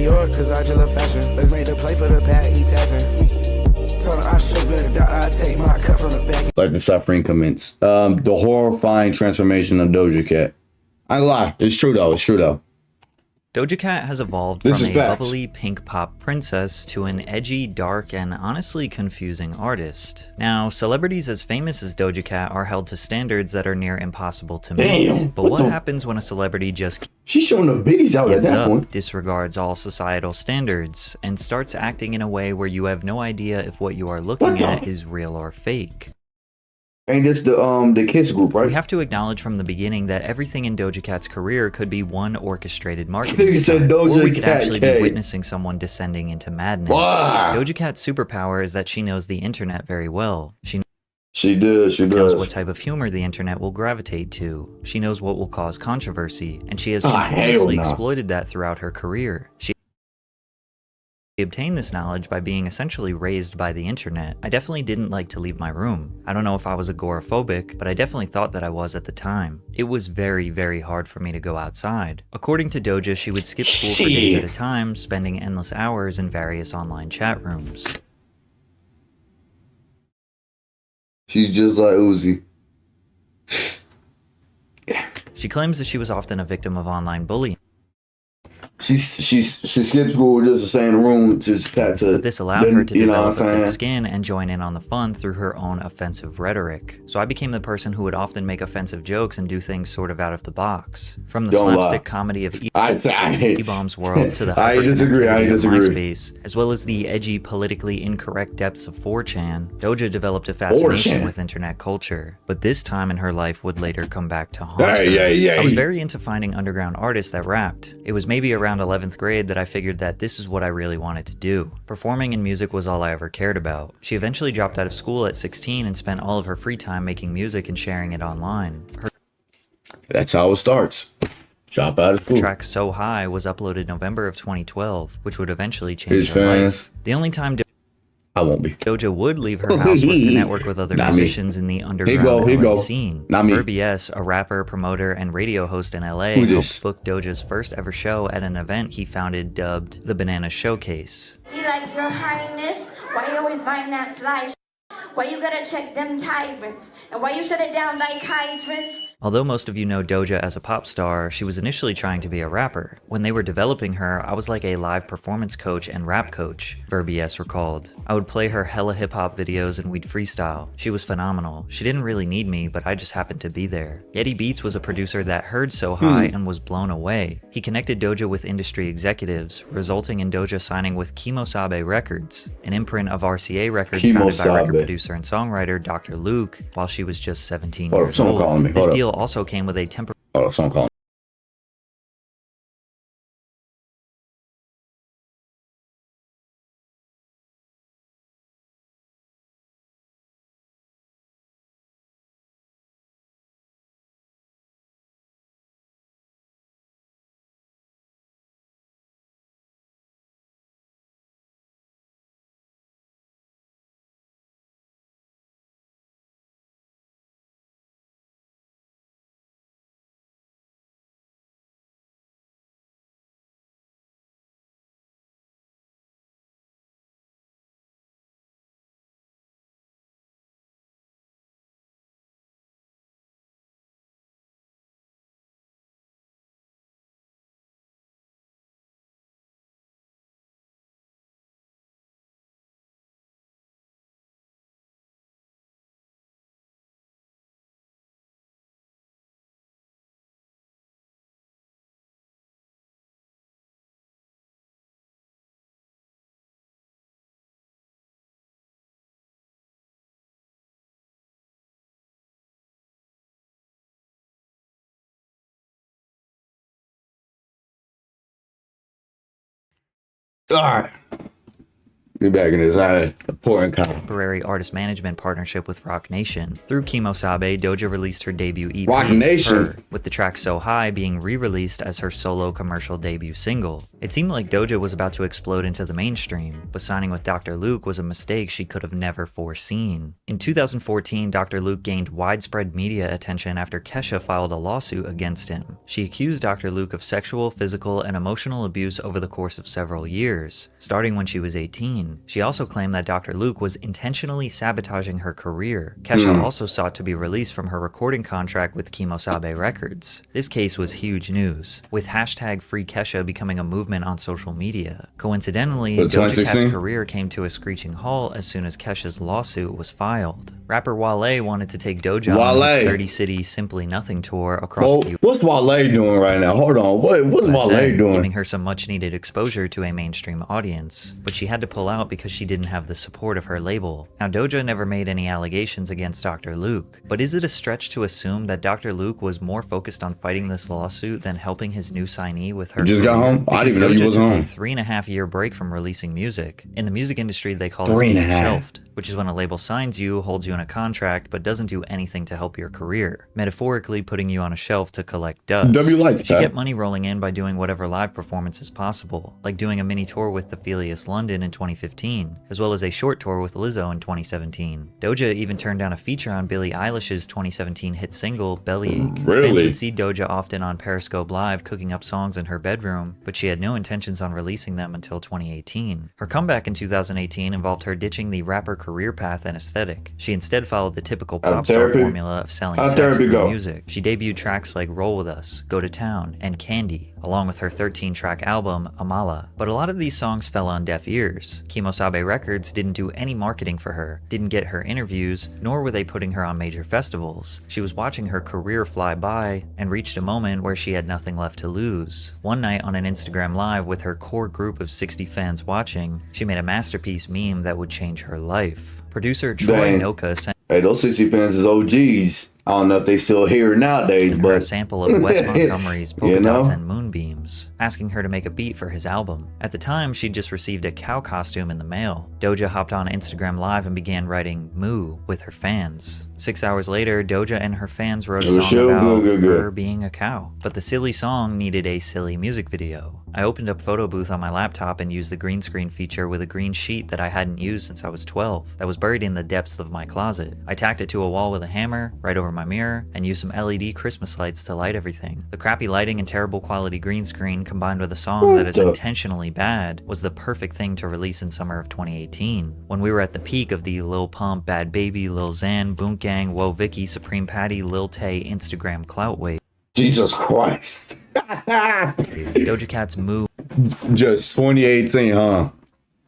York, cause I just love fashion. Let's make the play for the pat, he taxing. Told her I should better, I take my cut from the back. Like the suffering commence. The horrifying transformation of Doja Cat. I lie. It's true though. It's true though. Doja Cat has evolved from a bubbly pink pop princess to an edgy, dark, and honestly confusing artist. Now, celebrities as famous as Doja Cat are held to standards that are near impossible to meet. But what happens when a celebrity just she's showing the biddies out at that point, disregards all societal standards, and starts acting in a way where you have no idea if what you are looking at is real or fake? And it's the Kiss group, right? We have to acknowledge from the beginning that everything in Doja Cat's career could be one orchestrated marketing stunt, or we could actually be witnessing someone descending into madness. Doja Cat's superpower is that she knows the internet very well. She knows what type of humor the internet will gravitate to. She knows what will cause controversy, and she has continuously exploited that throughout her career. She obtained this knowledge by being essentially raised by the internet. I definitely didn't like to leave my room. I don't know if I was agoraphobic, but I definitely thought that I was at the time. It was very, very hard for me to go outside. According to Doja, she would skip school for days at a time, spending endless hours in various online chat rooms. She's just like Uzi. She claims that she was often a victim of online bullying. She skipped school just to stay in the room, just to. This allowed her to develop a thick skin and join in on the fun through her own offensive rhetoric. So I became the person who would often make offensive jokes and do things sort of out of the box. From the slapstick comedy of E-Bomb's World to the I disagree. MySpace, as well as the edgy, politically incorrect depths of 4chan, Doja developed a fascination with internet culture. But this time in her life would later come back to haunt her. I was very into finding underground artists that rapped. It was maybe around 11th grade that I figured that this is what I really wanted to do. Performing in music was all I ever cared about. She eventually dropped out of school at 16 and spent all of her free time making music and sharing it online. That's how it starts. Drop out of school. Her track So High was uploaded November of 2012, which would eventually change her life. The only time I won't be. Doja would leave her house was to network with other musicians in the underground LA scene. Verb.es, a rapper, promoter, and radio host in LA, helped book Doja's first ever show at an event he founded dubbed the Banana Showcase. Be like, Your Highness, why you always buying that fly? Why you gotta check them tyrants? And why you shut it down like hydrants? Although most of you know Doja as a pop star, she was initially trying to be a rapper. When they were developing her, I was like a live performance coach and rap coach, Verb.es recalled. I would play her hella hip-hop videos and we'd freestyle. She was phenomenal. She didn't really need me, but I just happened to be there. Yeti Beats was a producer that heard So High and was blown away. He connected Doja with industry executives, resulting in Doja signing with Kimosabe Records, an imprint of RCA Records founded by record producer and songwriter Dr. Luke, while she was just 17 years old. This deal also came with a temporary Be back in his temporary artist management partnership with Rock Nation. Through Kimosabe, Doja released her debut EP, Rock Nation, with the track So High being re-released as her solo commercial debut single. It seemed like Doja was about to explode into the mainstream, but signing with Dr. Luke was a mistake she could have never foreseen. In 2014, Dr. Luke gained widespread media attention after Kesha filed a lawsuit against him. She accused Dr. Luke of sexual, physical, and emotional abuse over the course of several years, starting when she was 18. She also claimed that Dr. Luke was intentionally sabotaging her career. Kesha also sought to be released from her recording contract with Kimosabe Records. This case was huge news, with hashtag Free Kesha becoming a movement on social media. Coincidentally, Doja Cat's career came to a screeching halt as soon as Kesha's lawsuit was filed. Rapper Wale wanted to take Doja on his 30-city Simply Nothing tour across the U.S. What's Wale doing right now? Hold on. What's Wale doing? Giving her some much-needed exposure to a mainstream audience, but she had to pull out because she didn't have the support of her label. Now, Doja never made any allegations against Dr. Luke, but is it a stretch to assume that Dr. Luke was more focused on fighting this lawsuit than helping his new signee with her? Just got home? I didn't even know he was home. A 3.5-year break from releasing music. In the music industry, they call this being shelved, which is when a label signs you, holds you in a contract, but doesn't do anything to help your career, metaphorically putting you on a shelf to collect dust. She kept money rolling in by doing whatever live performances possible, like doing a mini tour with the Felius London in 2015, as well as a short tour with Lizzo in 2017. Doja even turned down a feature on Billie Eilish's 2017 hit single, Bellyache. Fans would see Doja often on Periscope Live cooking up songs in her bedroom, but she had no intentions on releasing them until 2018. Her comeback in 2018 involved her ditching the rapper career path and aesthetic. She instead followed the typical pop star formula of selling sex through music. She debuted tracks like Roll With Us, Go to Town, and Candy, along with her 13-track album, Amala. But a lot of these songs fell on deaf ears. Kimosabe Records didn't do any marketing for her, didn't get her interviews, nor were they putting her on major festivals. She was watching her career fly by and reached a moment where she had nothing left to lose. One night on an Instagram Live with her core group of 60 fans watching, she made a masterpiece meme that would change her life. Producer Troy Noka sent those 60 fans is OGs. I don't know if they still here nowadays, but a sample of Wes Montgomery's Polka Dots and Moonbeams, asking her to make a beat for his album. At the time, she'd just received a cow costume in the mail. Doja hopped on Instagram Live and began writing Moo with her fans. 6 hours later, Doja and her fans wrote a song about her being a cow. But the silly song needed a silly music video. I opened up Photo Booth on my laptop and used the green screen feature with a green sheet that I hadn't used since I was 12, that was buried in the depths of my closet. I tacked it to a wall with a hammer, right over my mirror, and used some LED Christmas lights to light everything. The crappy lighting and terrible quality green screen combined with a song that is intentionally bad was the perfect thing to release in summer of 2018. When we were at the peak of the Lil Pump, Bad Baby, Lil Xan, Boonk Gang, Woah Vicky, Supreme Patty, Lil Tay Instagram clout wave. Jesus Christ. Doja Cat's Moo. Just 2018, huh?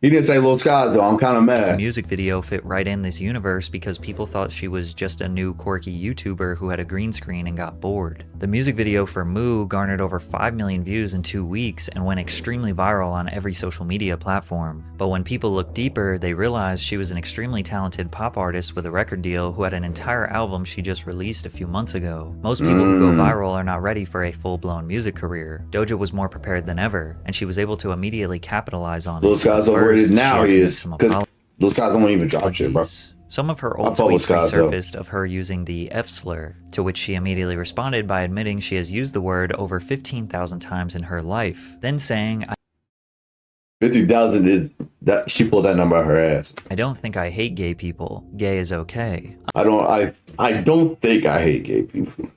He didn't say Lil Skies though, I'm kind of mad. The music video fit right in this universe because people thought she was just a new quirky YouTuber who had a green screen and got bored. The music video for Moo garnered over 5 million views in 2 weeks and went extremely viral on every social media platform. But when people looked deeper, they realized she was an extremely talented pop artist with a record deal who had an entire album she just released a few months ago. Most people who go viral are not ready for a full-blown music career. Doja was more prepared than ever, and she was able to immediately capitalize on Lil Skies over it is now he is, because Lil Skies don't even drop shit, bro. Some of her old tweets resurfaced of her using the F slur, to which she immediately responded by admitting she has used the word over 15,000 times in her life, then saying, 50,000 is that she pulled that number out her ass. I don't think I hate gay people. Gay is okay. I don't think I hate gay people.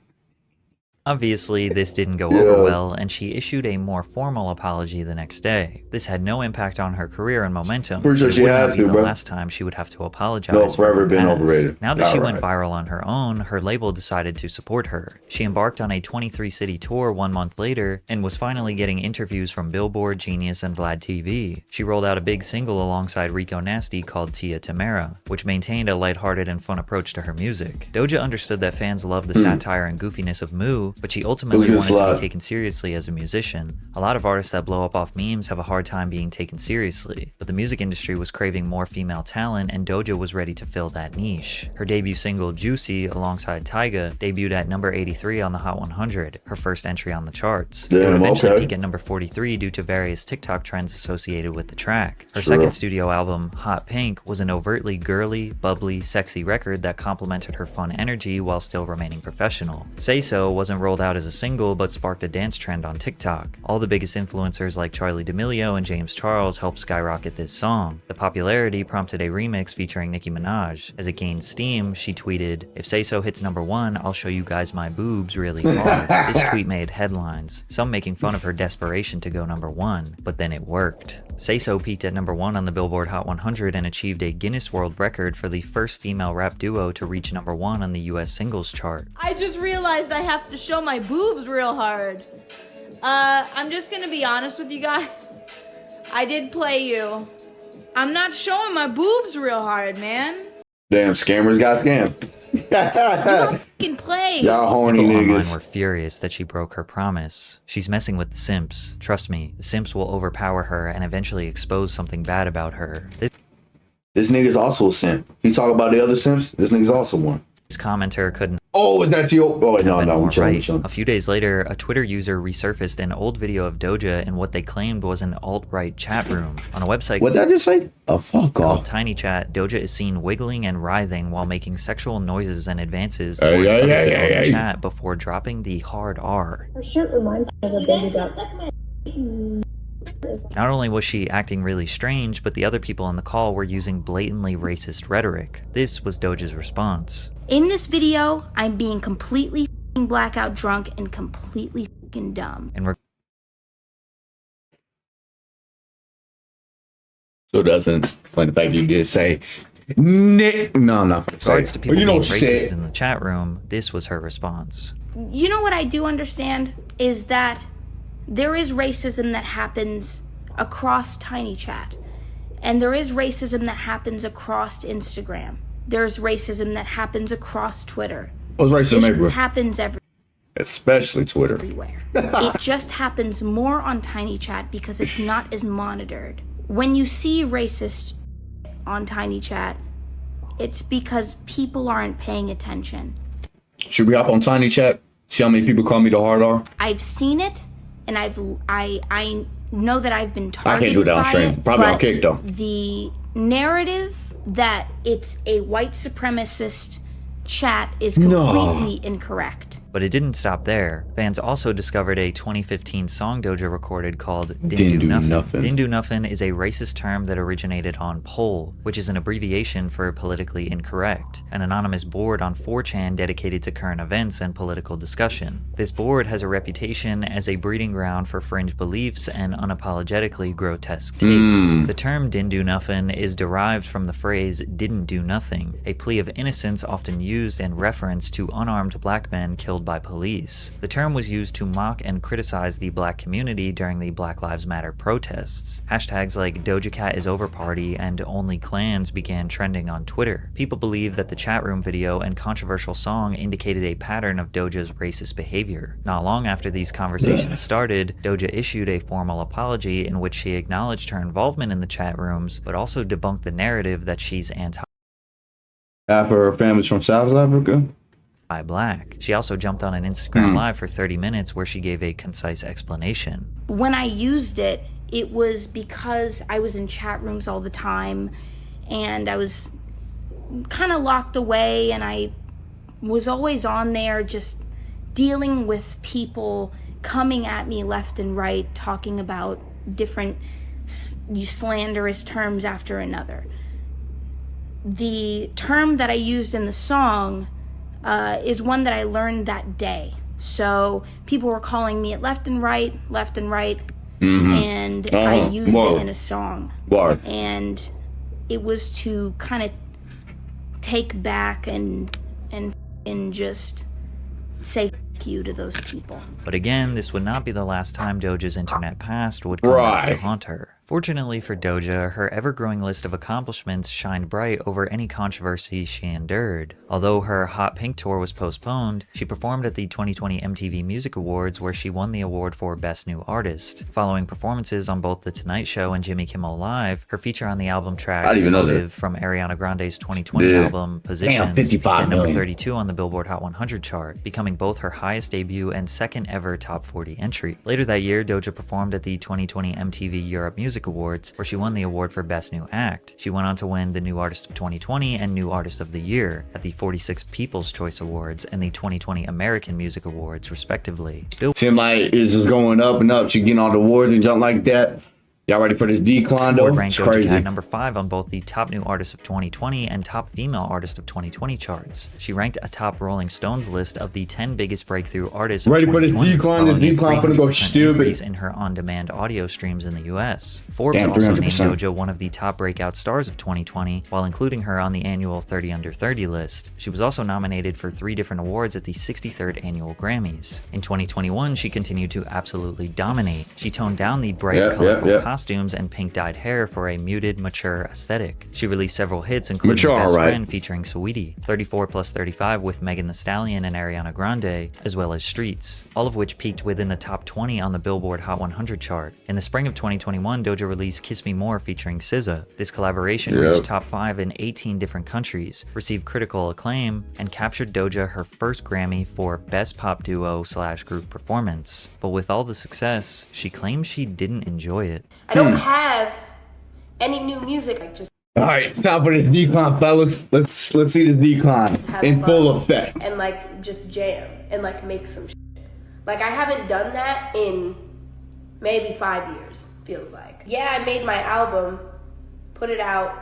Obviously, this didn't go over well, and she issued a more formal apology the next day. This had no impact on her career and momentum. Pretty sure she had to, the bro. last time she would have to apologize. No, forever been overrated. Now that she went viral on her own, her label decided to support her. She embarked on a 23-city tour 1 month later, and was finally getting interviews from Billboard, Genius, and Vlad TV. She rolled out a big single alongside Rico Nasty called Tia Tamara, which maintained a lighthearted and fun approach to her music. Doja understood that fans loved the satire and goofiness of Moo, but she ultimately wanted to be taken seriously as a musician. A lot of artists that blow up off memes have a hard time being taken seriously, but the music industry was craving more female talent, and Doja was ready to fill that niche. Her debut single, Juicy, alongside Tyga, debuted at number 83 on the Hot 100, her first entry on the charts. It would eventually peak at number 43 due to various TikTok trends associated with the track. Her second studio album, Hot Pink, was an overtly girly, bubbly, sexy record that complemented her fun energy while still remaining professional. Say So wasn't rolled out as a single but sparked a dance trend on TikTok. All the biggest influencers like Charli D'Amelio and James Charles helped skyrocket this song. The popularity prompted a remix featuring Nicki Minaj. As it gained steam, she tweeted, "If Say So hits #1, I'll show you guys my boobs really hard." This tweet made headlines, some making fun of her desperation to go #1, but then it worked. Say So peaked at #1 on the Billboard Hot 100 and achieved a Guinness World Record for the first female rap duo to reach #1 on the US singles chart. I just realized I have to show my boobs real hard. I'm just gonna be honest with you guys. I did play you. I'm not showing my boobs real hard, man. Damn, scammers got scammed. Fucking play. Y'all horny People online niggas. were furious that she broke her promise. She's messing with the simps. Trust me, the simps will overpower her and eventually expose something bad about her. This nigga's also a simp. You talk about the other simps? This nigga's also one. This commenter couldn't Oh, is that T.O.? Oh, wait, no, been no, more I'm chilling, right. chilling. A few days later, a Twitter user resurfaced an old video of Doja in what they claimed was an alt-right chat room. On a website What did I just say? Oh, fuck called off. Tiny Chat, Doja is seen wiggling and writhing while making sexual noises and advances towards Hey, other hey, people hey, in the hey. chat before dropping the hard R. Her shirt reminds me of a baby duck. Not only was she acting really strange, but the other people on the call were using blatantly racist rhetoric. This was Doja's response. In this video, I'm being completely f***ing blackout drunk and completely f***ing dumb. And So it doesn't explain the fact you did say, Nick. No, I'm not gonna say regards it. to But people you know being what you racist said. in the chat room, this was her response. You know what I do understand is that there is racism that happens across Tiny Chat. And there is racism that happens across Instagram. There's racism that happens across Twitter. What's racism It everywhere? happens Especially Twitter. everywhere. It just happens more on Tiny Chat because it's not as monitored. When you see racist on Tiny Chat, it's because people aren't paying attention. Should we hop on Tiny Chat? See how many people call me the hard R? I've seen it, and I know that I've been I targeted can't do that on by stream. it, Probably on but kick though. The narrative that it's a white supremacist chat is completely incorrect. But it didn't stop there. Fans also discovered a 2015 song Doja recorded called Didn't Do Nothing. Didn't Do Nothing is a racist term that originated on POL, which is an abbreviation for politically incorrect, an anonymous board on 4chan dedicated to current events and political discussion. This board has a reputation as a breeding ground for fringe beliefs and unapologetically grotesque takes. The term didn't do nothing is derived from the phrase didn't do nothing, a plea of innocence often used in reference to unarmed black men killed by police. The term was used to mock and criticize the black community during the Black Lives Matter protests. Hashtags like Doja Cat is over party and only clans began trending on Twitter. People believe that the chat room video and controversial song indicated a pattern of Doja's racist behavior. Not long after these conversations started, Doja issued a formal apology in which she acknowledged her involvement in the chat rooms, but also debunked the narrative that she's Half of her family's from South Africa. Black. She also jumped on an Instagram live for 30 minutes where she gave a concise explanation. When I used it, it was because I was in chat rooms all the time and I was kind of locked away, and I was always on there just dealing with people coming at me left and right, talking about different slanderous terms after another. The term that I used in the song is one that I learned that day. So people were calling me it left and right, and I used it in a song. And it was to kind of take back and just say f you to those people. But again, this would not be the last time Doja's internet past would come back to haunt her. Fortunately for Doja, her ever-growing list of accomplishments shined bright over any controversy she endured. Although her Hot Pink tour was postponed, she performed at the 2020 MTV Music Awards where she won the award for Best New Artist. Following performances on both The Tonight Show and Jimmy Kimmel Live, her feature on the album track Motive from Ariana Grande's 2020 album Positions peaked at number 32 on the Billboard Hot 100 chart, becoming both her highest debut and second ever top 40 entry. Later that year, Doja performed at the 2020 MTV Europe Music Music Awards, where she won the award for Best New Act. She went on to win the New Artist of 2020 and New Artist of the Year at the 46th People's Choice Awards and the 2020 American Music Awards, respectively. Seems like it's just going up and up. She getting all the awards and junk like that. Y'all ready for this decline though? Ranked It's Doja crazy. Cat number 5 on both the Top New Artist of 2020 and Top Female Artist of 2020 charts. She ranked atop Rolling Stone's list of the 10 biggest breakthrough artists of Ready for this 2020, decline? This following a decline finna go 300% stupid. increase in her on-demand audio streams in the US. Forbes Damn, also named 300%. Doja one of the top breakout stars of 2020, while including her on the annual 30 Under 30 list. She was also nominated for 3 different awards at the 63rd Annual Grammys. In 2021, she continued to absolutely dominate. She toned down the bright, colorful costumes and pink dyed hair for a muted, mature aesthetic. She released several hits, including Mature, Best right. Friend featuring Saweetie, 34 plus 35 with Megan Thee Stallion and Ariana Grande, as well as Streets, all of which peaked within the top 20 on the Billboard Hot 100 chart. In the spring of 2021, Doja released Kiss Me More featuring SZA. This collaboration reached top 5 in 18 different countries, received critical acclaim, and captured Doja her first Grammy for Best Pop Duo / Group Performance. But with all the success, she claims she didn't enjoy it. I don't have any new music. Like just All right, time for this decline, fellas. Let's see this decline have in fun full effect. and like just jam and like make some shit. Like I haven't done that in maybe 5 years, feels like. Yeah, I made my album, put it out,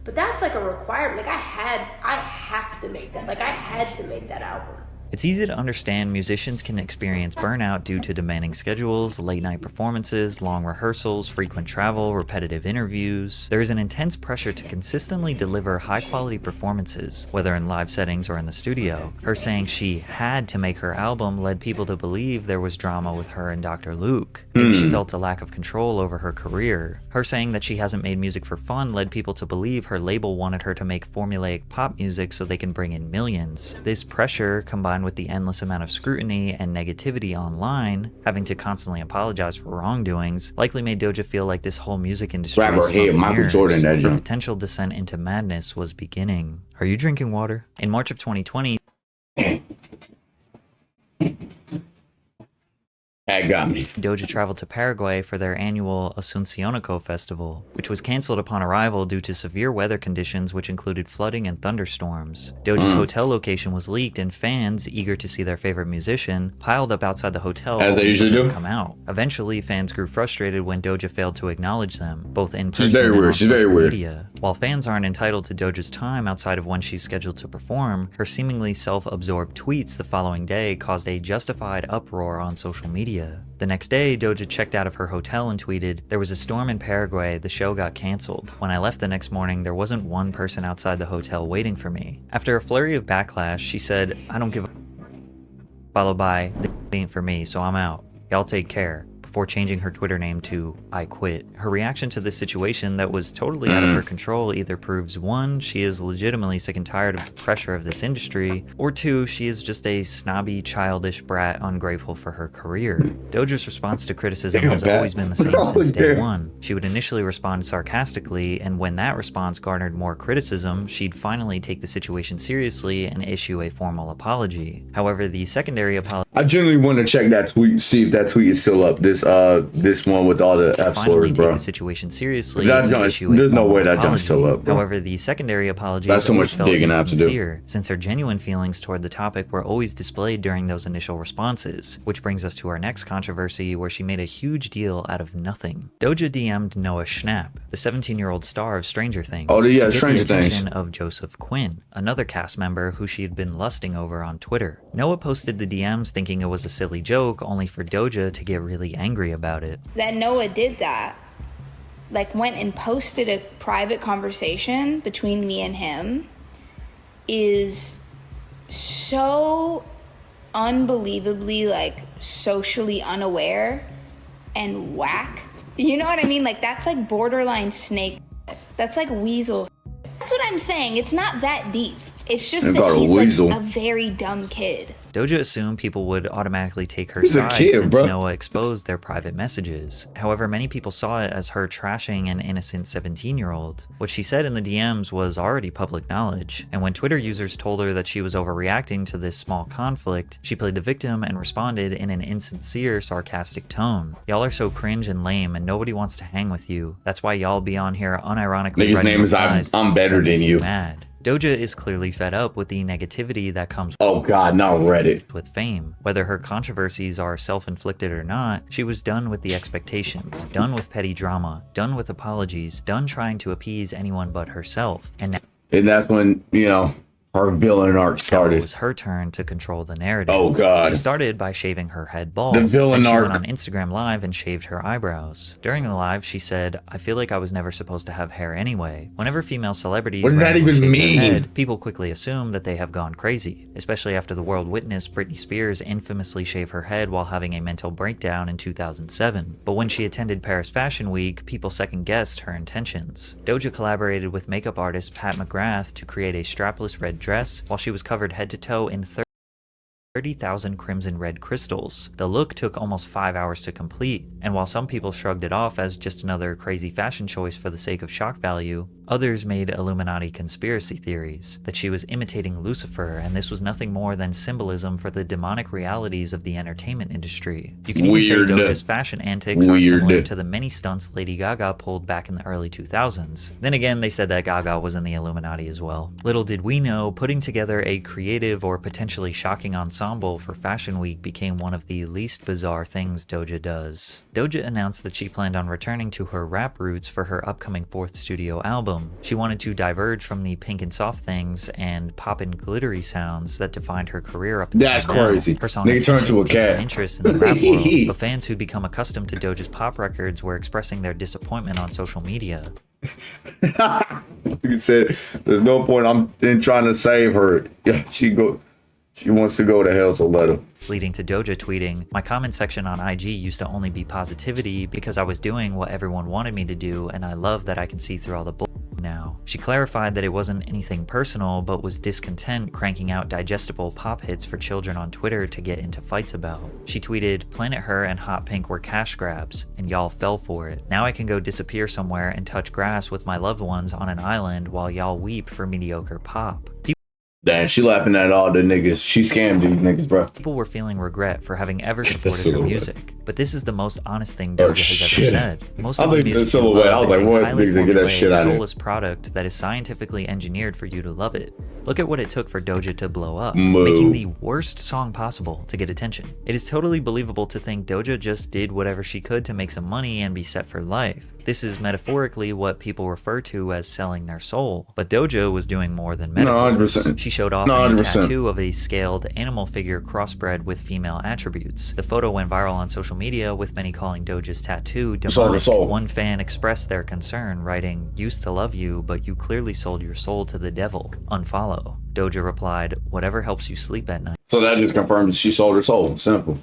but that's like a requirement. Like I have to make that. Like I had to make that album. It's easy to understand musicians can experience burnout due to demanding schedules, late-night performances, long rehearsals, frequent travel, repetitive interviews. There is an intense pressure to consistently deliver high-quality performances, whether in live settings or in the studio. Her saying she had to make her album led people to believe there was drama with her and Dr. Luke. Maybe she felt a lack of control over her career. Her saying that she hasn't made music for fun led people to believe her label wanted her to make formulaic pop music so they can bring in millions. This pressure, combined with the endless amount of scrutiny and negativity online, having to constantly apologize for wrongdoings, likely made Doja feel like this whole music industry Grab her is smoke head, and Michael mirrors. Jordan, that Her jump. potential descent into madness was beginning. Are you drinking water? In March of 2020, That got me. Doja traveled to Paraguay for their annual Asunciónico festival, which was canceled upon arrival due to severe weather conditions which included flooding and thunderstorms. Doja's hotel location was leaked and fans, eager to see their favorite musician, piled up outside the hotel As they waiting usually for them do. to come out. Eventually, fans grew frustrated when Doja failed to acknowledge them, both in person She's very and weird. on She's very social weird. media. While fans aren't entitled to Doja's time outside of when she's scheduled to perform, her seemingly self-absorbed tweets the following day caused a justified uproar on social media. The next day, Doja checked out of her hotel and tweeted, "There was a storm in Paraguay, the show got canceled. When I left the next morning, there wasn't one person outside the hotel waiting for me." After a flurry of backlash, she said, "I don't give a," followed by, "This ain't for me, so I'm out. Y'all take care," before changing her Twitter name to I Quit. Her reaction to this situation that was totally out of her control either proves 1, she is legitimately sick and tired of the pressure of this industry, or 2, she is just a snobby, childish brat ungrateful for her career. Doja's response to criticism has always been the same since day one. She would initially respond sarcastically, and when that response garnered more criticism, she'd finally take the situation seriously and issue a formal apology. However, the secondary apology I genuinely want to check that tweet, see if that tweet is still up. This one with all the F finally slurs, take bro. the situation seriously That and junk is- issue a there's no formal way that junk's still apology. up, bro. However, the secondary apology That's too always much felt digging I have to do. insincere, since her genuine feelings toward the topic were always displayed during those initial responses, which brings us to our next controversy where she made a huge deal out of nothing. Doja DM'd Noah Schnapp, the 17-year-old star of Stranger Things, Oh, yeah, to get Stranger the attention Things. of Joseph Quinn, another cast member who she had been lusting over on Twitter. Noah posted the DMs thinking it was a silly joke, only for Doja to get really angry about it. That Noah did that, like went and posted a private conversation between me and him, is so unbelievably like socially unaware and whack. You know what I mean? Like that's like borderline snake. That's like weasel. That's what I'm saying. It's not that deep. It's just They that got a he's weasel. like a very dumb kid. Doja assumed people would automatically take her He's a side kid, since bro. Noah exposed their private messages. However, many people saw it as her trashing an innocent 17-year-old. What she said in the DMs was already public knowledge, and when Twitter users told her that she was overreacting to this small conflict, she played the victim and responded in an insincere, sarcastic tone. Y'all are so cringe and lame, and nobody wants to hang with you. That's why y'all be on here unironically Nigga's writing name is replies I'm better that than makes you. mad. Doja is clearly fed up with the negativity that comes Oh God, not Reddit. with fame. Whether her controversies are self-inflicted or not, she was done with the expectations, done with petty drama, done with apologies, done trying to appease anyone but herself. And And that's when, you know, her villain arc now it started. was her turn to control the narrative. Oh God. She started by shaving her head bald. The villain then she arc. went on Instagram Live and shaved her eyebrows. During the live, she said, "I feel like I was never supposed to have hair anyway." Whenever female celebrities What does that randomly even shave mean? their head, people quickly assume that they have gone crazy, especially after the world witnessed Britney Spears infamously shave her head while having a mental breakdown in 2007. But when she attended Paris Fashion Week, people second-guessed her intentions. Doja collaborated with makeup artist Pat McGrath to create a strapless red dress while she was covered head to toe in 30,000 crimson red crystals. The look took almost 5 hours to complete, and while some people shrugged it off as just another crazy fashion choice for the sake of shock value, others made Illuminati conspiracy theories that she was imitating Lucifer and this was nothing more than symbolism for the demonic realities of the entertainment industry. You can even say Weird. Doja's fashion antics are Weird. similar to the many stunts Lady Gaga pulled back in the early 2000s. Then again, they said that Gaga was in the Illuminati as well. Little did we know, putting together a creative or potentially shocking ensemble for Fashion Week became one of the least bizarre things Doja does. Doja announced that she planned on returning to her rap roots for her upcoming 4th studio album. She wanted to diverge from the pink and soft things and pop and glittery sounds that defined her career up until That's now. crazy. Her song Nigga turned Attention to a piqued cat. some interest in the rap world, but fans who'd become accustomed to Doja's pop records were expressing their disappointment on social media. He said, "There's no point. I'm in trying to save her. Yeah, she wants to go to hell, so let her." Leading to Doja tweeting, "My comment section on IG used to only be positivity because I was doing what everyone wanted me to do, and I love that I can see through all the bull now." She clarified that it wasn't anything personal, but was discontent cranking out digestible pop hits for children on Twitter to get into fights about. She tweeted, "Planet Her and Hot Pink were cash grabs, and y'all fell for it. Now I can go disappear somewhere and touch grass with my loved ones on an island while y'all weep for mediocre pop." Damn, she laughing at all the niggas. She scammed these niggas, bro. People were feeling regret for having ever supported her silhouette. music, but this is the most honest thing Oh, Doja has ever shit. said. Most I of the think the music you silhouette, I love was is like, a what? highly Niggas gonna get that formulaic, shit out of it. soulless product that is scientifically engineered for you to love it. Look at what it took for Doja to blow up, Moo. making the worst song possible to get attention. It is totally believable to think Doja just did whatever she could to make some money and be set for life. This is metaphorically what people refer to as selling their soul, but Doja was doing more than No, metaphors. 100%. She showed off No, a new 100%. tattoo of a scaled animal figure crossbred with female attributes. The photo went viral on social media, with many calling Doja's tattoo Sold her demonic. soul. One fan expressed their concern, writing, "Used to love you, but you clearly sold your soul to the devil. Unfollow." Doja replied, "Whatever helps you sleep at night." So that just confirms she sold her soul. Simple.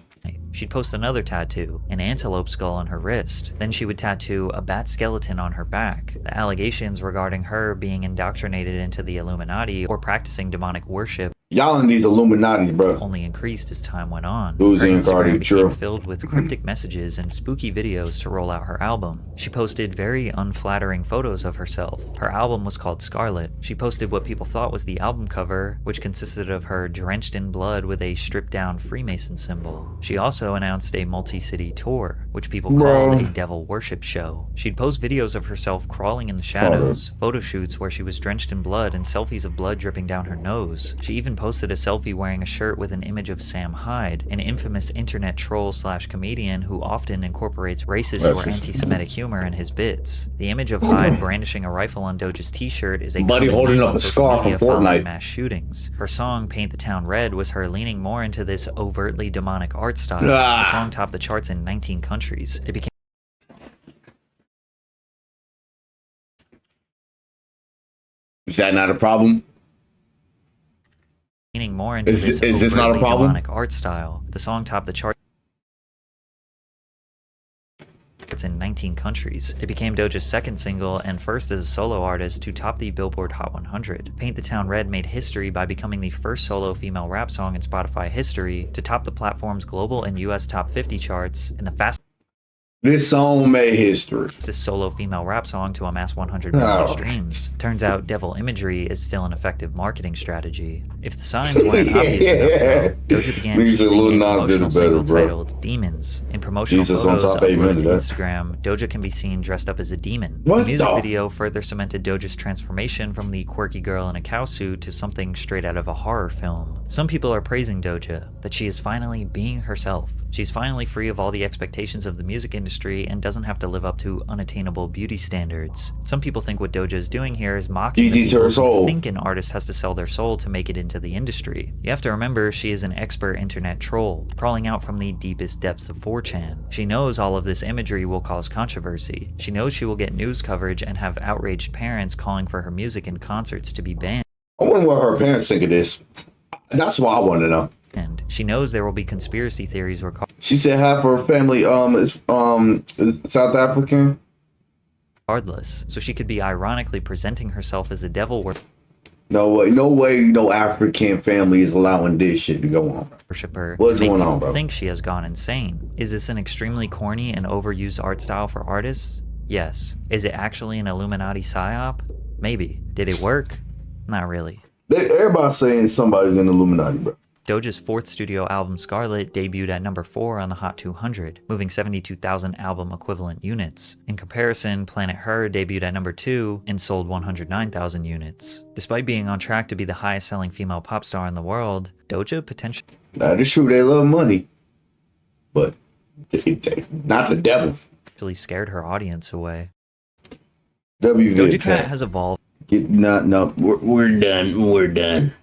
She'd post another tattoo, an antelope skull on her wrist. Then she would tattoo a bat skeleton on her back. The allegations regarding her being indoctrinated into the Illuminati or practicing demonic worship Y'all in these Illuminati, bro. only increased as time went on. Uzi Her and Cardi, Instagram became true. filled with cryptic messages and spooky videos to roll out her album. She posted very unflattering photos of herself. Her album was called Scarlet. She posted what people thought was the album cover, which consisted of her drenched in blood with a stripped-down Freemason symbol. She also announced a multi-city tour, which people called a devil worship show. She'd post videos of herself crawling in the shadows, photo shoots where she was drenched in blood, and selfies of blood dripping down her nose. She even posted a selfie wearing a shirt with an image of Sam Hyde, an infamous internet troll slash comedian who often incorporates racist or anti-Semitic humor in his bits. The image of Hyde brandishing a rifle on Doja's t-shirt is a Buddy common holding meme up on a social scar from media following Fortnite. mass shootings. Her song Paint the Town Red was her leaning more into this overtly demonic art style. The song topped the charts in 19 countries. It became Is that not a problem? leaning more into Is this this not a overtly problem? demonic art style. The song topped the chart. It's in 19 countries. It became Doja's second single and first as a solo artist to top the Billboard Hot 100. Paint the Town Red made history by becoming the first solo female rap song in Spotify history to top the platform's global and US top 50 charts and the fastest This song made history. solo female rap song to amass 100 million streams. Turns out devil imagery is still an effective marketing strategy. If the signs weren't obvious enough, though, Doja began Niggas said teasing Lil a Nas did it promotional better, single bro. titled Demons. In promotional Jesus on photos top 8 uploaded minutes, to huh? Instagram, Doja can be seen dressed up as a demon. What The music the- video further cemented Doja's transformation from the quirky girl in a cow suit to something straight out of a horror film. Some people are praising Doja, that she is finally being herself. She's finally free of all the expectations of the music industry and doesn't have to live up to unattainable beauty standards. Some people think what Doja is doing here is mocking the Easy to her people soul. who think an artist has to sell their soul to make it into the industry. You have to remember she is an expert internet troll, crawling out from the deepest depths of 4chan. She knows all of this imagery will cause controversy. She knows she will get news coverage and have outraged parents calling for her music and concerts to be banned. I wonder what her parents think of this. That's what I want to know. And she knows there will be conspiracy theories She said half her family is South African. regardless, so she could be ironically presenting herself as a devil No way, no African family is allowing this shit to go on. worshiper What's to make going on, people bro? think she has gone insane. Is this an extremely corny and overused art style for artists? Yes. Is it actually an Illuminati psyop? Maybe. Did it work? Not really. Everybody's saying somebody's in the Illuminati, bro. Doja's fourth studio album Scarlet debuted at number 4 on the Hot 200, moving 72,000 album equivalent units. In comparison, Planet Her debuted at number 2 and sold 109,000 units. Despite being on track to be the highest selling female pop star in the world, Doja potentially That is true. They love money, but not the devil. scared her audience away. WV Doja Cat has evolved No, we're done. We're done.